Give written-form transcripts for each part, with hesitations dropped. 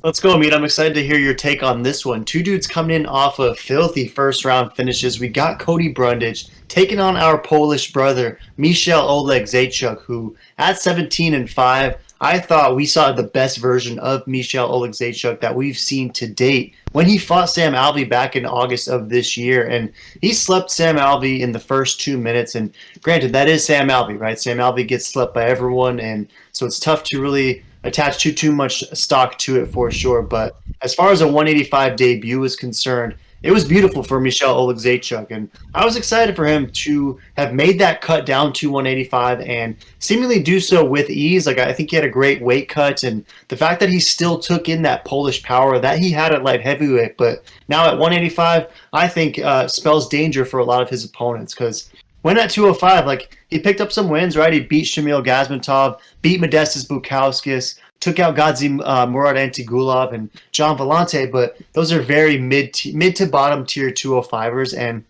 Let's go, Meat. I'm excited to hear your take on this one. Two dudes coming in off of filthy first round finishes. We got Cody Brundage taking on our Polish brother, Michel Oleksiejczuk, who at 17-5, I thought we saw the best version of Michel Oleksiejczuk that we've seen to date when he fought Sam Alvey back in August of this year. And he slept Sam Alvey in the first 2 minutes. And granted, that is Sam Alvey, right? Sam Alvey gets slept by everyone. And so it's tough to really attach too much stock to it for sure. But as far as a 185 debut is concerned, it was beautiful for Michel Oleksiejczuk, and I was excited for him to have made that cut down to 185 and seemingly do so with ease. Like, I think he had a great weight cut, and the fact that he still took in that Polish power that he had at light heavyweight, but now at 185, I think spells danger for a lot of his opponents, because when at 205, like, he picked up some wins, right? He beat Shamil Gazmatov, beat Modestas Bukauskas, took out Gadzi Murad Antigulov and John Vellante, but those are very mid to bottom tier 205ers, and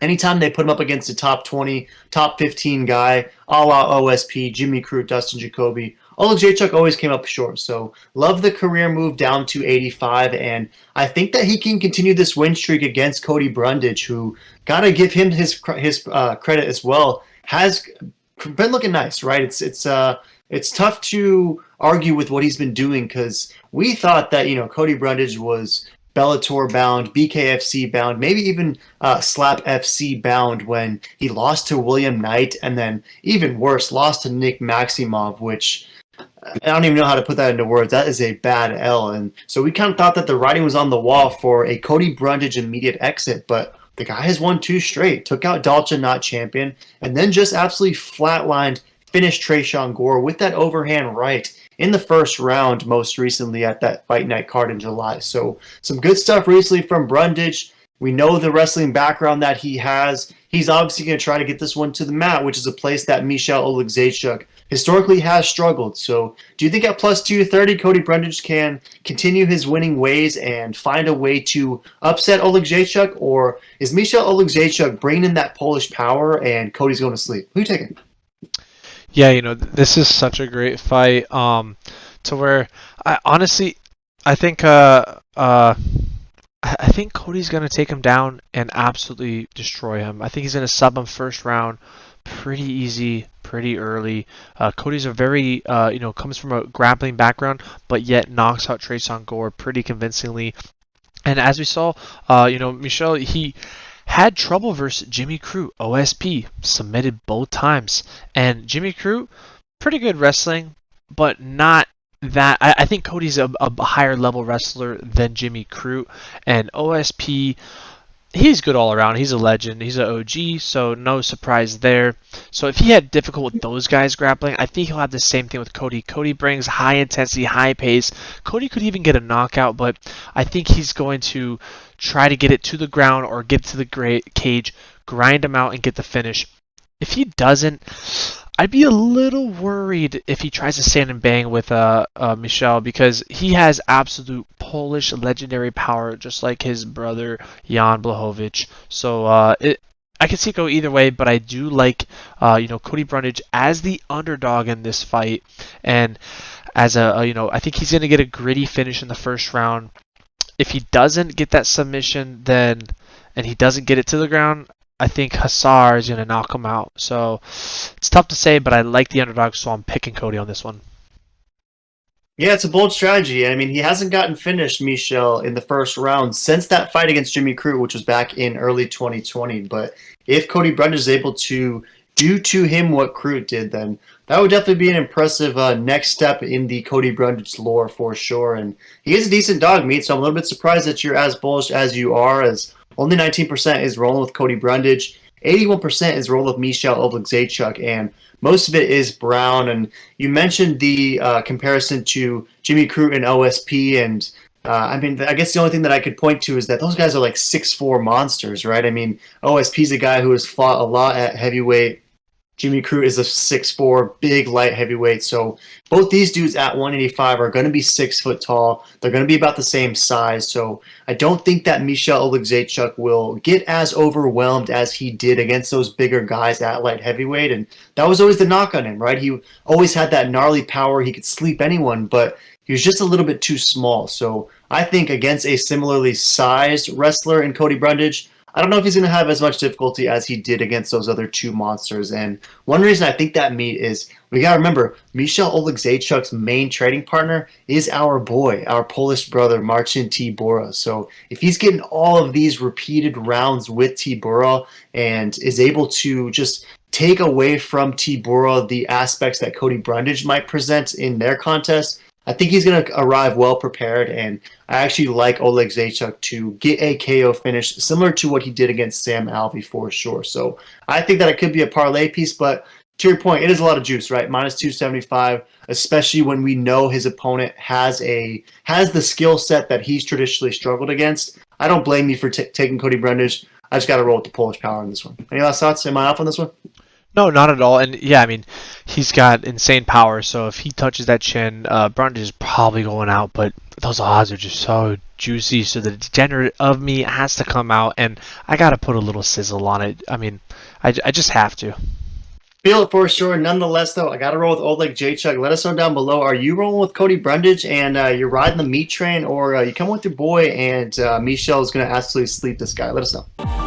anytime they put him up against a top 20, top 15 guy, a la OSP, Jimmy Crute, Dustin Jacoby, Oleksiejczuk always came up short. So love the career move down to 85, and I think that he can continue this win streak against Cody Brundage, who, gotta give him his credit as well, has been looking nice, right? It's tough to argue with what he's been doing, because we thought that, Cody Brundage was Bellator bound, BKFC bound, maybe even Slap FC bound when he lost to William Knight, and then even worse, lost to Nick Maximov, which I don't even know how to put that into words. That is a bad L. And so we kind of thought that the writing was on the wall for a Cody Brundage immediate exit, but the guy has won 2 straight, took out Dalcha, not champion, and then just absolutely flatlined, finished Tresean Gore with that overhand right in the first round most recently at that Fight Night card in July. So some good stuff recently from Brundage. We know the wrestling background that he has. He's obviously going to try to get this one to the mat, which is a place that Michel Oleksiejczuk historically has struggled. So do you think at plus 230, Cody Brundage can continue his winning ways and find a way to upset Oleksiejczuk, or is Michel Oleksiejczuk bringing in that Polish power and Cody's going to sleep? Who you taking? Yeah, this is such a great fight. To where I think I think Cody's gonna take him down and absolutely destroy him. I think he's gonna sub him first round, pretty easy, pretty early. Cody's a very comes from a grappling background, but yet knocks out Tresean Gore pretty convincingly. And as we saw, Michel, he had trouble versus Jimmy Crute, OSP, submitted both times. And Jimmy Crute, pretty good wrestling, but not that. I think Cody's a higher level wrestler than Jimmy Crute. And OSP, he's good all around. He's a legend. He's an OG, so no surprise there. So if he had difficult with those guys grappling, I think he'll have the same thing with Cody. Cody brings high intensity, high pace. Cody could even get a knockout, but I think he's going to try to get it to the ground or get to the cage, grind him out, and get the finish. If he doesn't, I'd be a little worried if he tries to stand and bang with Michel, because he has absolute Polish legendary power, just like his brother Jan Blachowicz. So I can see it go either way, but I do like Cody Brundage as the underdog in this fight, and as I think he's going to get a gritty finish in the first round. If he doesn't get that submission, and he doesn't get it to the ground, I think Hassar is going to knock him out. So it's tough to say, but I like the underdog, so I'm picking Cody on this one. Yeah, it's a bold strategy. I mean, he hasn't gotten finished, Michel, in the first round since that fight against Jimmy Crute, which was back in early 2020. But if Cody Brundage is able to do to him what Crute did, then that would definitely be an impressive next step in the Cody Brundage lore for sure. And he is a decent dog, Meat, so I'm a little bit surprised that you're as bullish as you are, as only 19% is rolling with Cody Brundage, 81% is rolling with Michel Oleksiejczuk, and most of it is Brown. And you mentioned the comparison to Jimmy Crute and OSP, and I guess the only thing that I could point to is that those guys are like 6'4" monsters, right? I mean, OSP's a guy who has fought a lot at heavyweight. Jimmy Crute is a 6'4", big light heavyweight. So both these dudes at 185 are going to be 6 foot tall. They're going to be about the same size. So I don't think that Michel Oleksiejczuk will get as overwhelmed as he did against those bigger guys at light heavyweight. And that was always the knock on him, right? He always had that gnarly power. He could sleep anyone, but he was just a little bit too small. So I think against a similarly sized wrestler in Cody Brundage, I don't know if he's going to have as much difficulty as he did against those other two monsters. And one reason I think that meat is, we got to remember, Michel Oleksiejczuk's main trading partner is our boy, our Polish brother, Marcin Tybura. So if he's getting all of these repeated rounds with Tybura and is able to just take away from Tybura the aspects that Cody Brundage might present in their contest, I think he's going to arrive well prepared, and I actually like Oleksiejczuk to get a KO finish similar to what he did against Sam Alvey for sure. So I think that it could be a parlay piece, but to your point, it is a lot of juice, right? Minus 275, especially when we know his opponent has the skill set that he's traditionally struggled against. I don't blame you for taking Cody Brundage. I just got to roll with the Polish power on this one. Any last thoughts? Am I off on this one? No, not at all. And yeah, I mean, he's got insane power. So if he touches that chin, Brundage is probably going out. But those odds are just so juicy. So the degenerate of me has to come out, and I got to put a little sizzle on it. I mean, I just have to. Feel it for sure. Nonetheless, though, I got to roll with Oleksiejczuk. Let us know down below. Are you rolling with Cody Brundage and you're riding the meat train, or you come with your boy and Michel is going to absolutely sleep this guy? Let us know.